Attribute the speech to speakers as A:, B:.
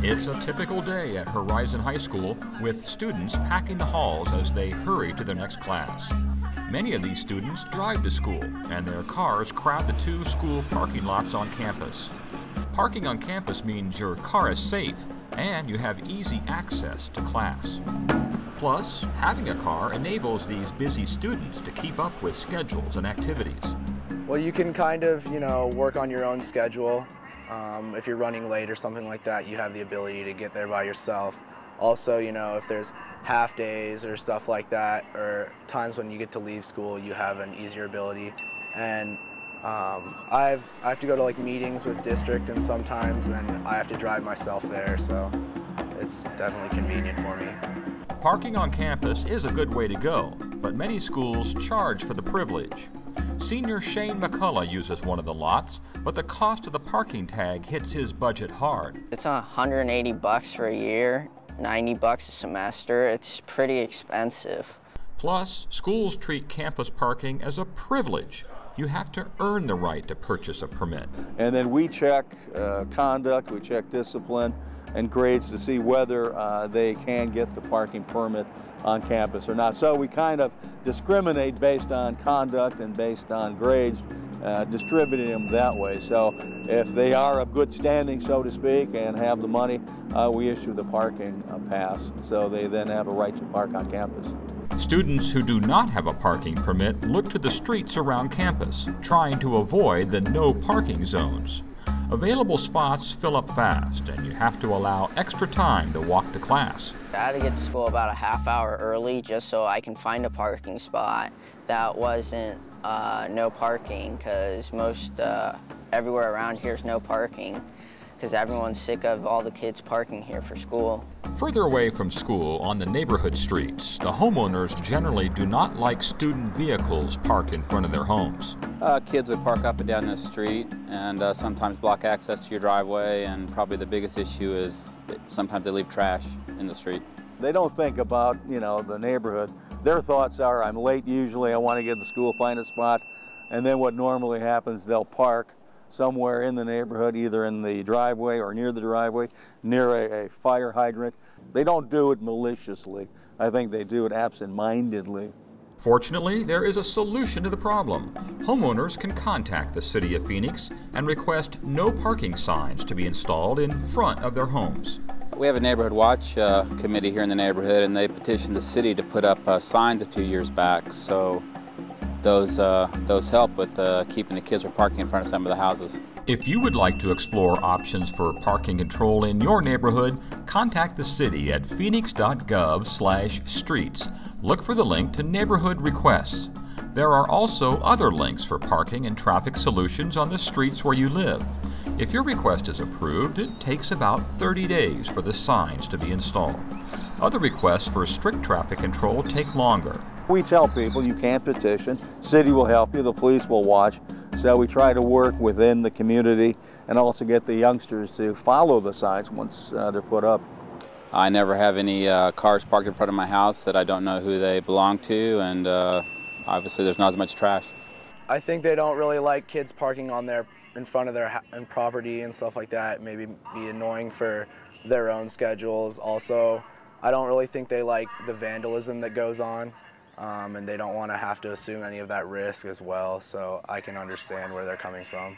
A: It's a typical day at Horizon High School, with students packing the halls as they hurry to their next class. Many of these students drive to school, and their cars crowd the two school parking lots on campus. Parking on campus means your car is safe and you have easy access to class. Plus, having a car enables these busy students to keep up with schedules and activities.
B: Well, you can kind of, work on your own schedule. If you're running late or something like that, you have the ability to get there by yourself. Also, if there's half days or stuff like that, or times when you get to leave school, you have an easier ability. And I have to go to meetings with district, and sometimes, and I have to drive myself there, so it's definitely convenient for me.
A: Parking on campus is a good way to go, but many schools charge for the privilege. Senior Shane McCullough uses one of the lots, but the cost of the parking tag hits his budget hard.
C: It's $180 for a year, $90 a semester. It's pretty expensive.
A: Plus, schools treat campus parking as a privilege. You have to earn the right to purchase a permit.
D: And then we check conduct, we check discipline and grades to see whether they can get the parking permit on campus or not. So we kind of discriminate based on conduct and based on grades, distributing them that way. So if they are of good standing, so to speak, and have the money, we issue the parking pass. So they then have a right to park on campus.
A: Students who do not have a parking permit look to the streets around campus, trying to avoid the no parking zones. Available spots fill up fast, and you have to allow extra time to walk to class.
C: I had to get to school about a half hour early just so I can find a parking spot that wasn't no parking, because everywhere around here is no parking, because everyone's sick of all the kids parking here for school.
A: Further away from school, on the neighborhood streets, the homeowners generally do not like student vehicles parked in front of their homes.
E: Kids would park up and down this street and sometimes block access to your driveway, and probably the biggest issue is sometimes they leave trash in the street.
D: They don't think about, the neighborhood. Their thoughts are, I'm late usually, I want to get to school, find a spot, and then what normally happens, they'll park somewhere in the neighborhood, either in the driveway or near the driveway, near a fire hydrant. They don't do it maliciously. I think they do it absent-mindedly.
A: Fortunately, there is a solution to the problem. Homeowners can contact the City of Phoenix and request no parking signs to be installed in front of their homes.
E: We have a neighborhood watch committee here in the neighborhood, and they petitioned the city to put up signs a few years back. So those help with keeping the kids from parking in front of some of the houses.
A: If you would like to explore options for parking control in your neighborhood, contact the city at phoenix.gov/streets. Look for the link to neighborhood requests. There are also other links for parking and traffic solutions on the streets where you live. If your request is approved, it takes about 30 days for the signs to be installed. Other requests for strict traffic control take longer.
D: We tell people you can't petition, city will help you, the police will watch. So we try to work within the community and also get the youngsters to follow the signs once they're put up.
E: I never have any cars parked in front of my house that I don't know who they belong to, and obviously there's not as much trash.
B: I think they don't really like kids parking in front of their property and stuff like that. Maybe be annoying for their own schedules. Also, I don't really think they like the vandalism that goes on. And they don't want to have to assume any of that risk as well, so I can understand where they're coming from.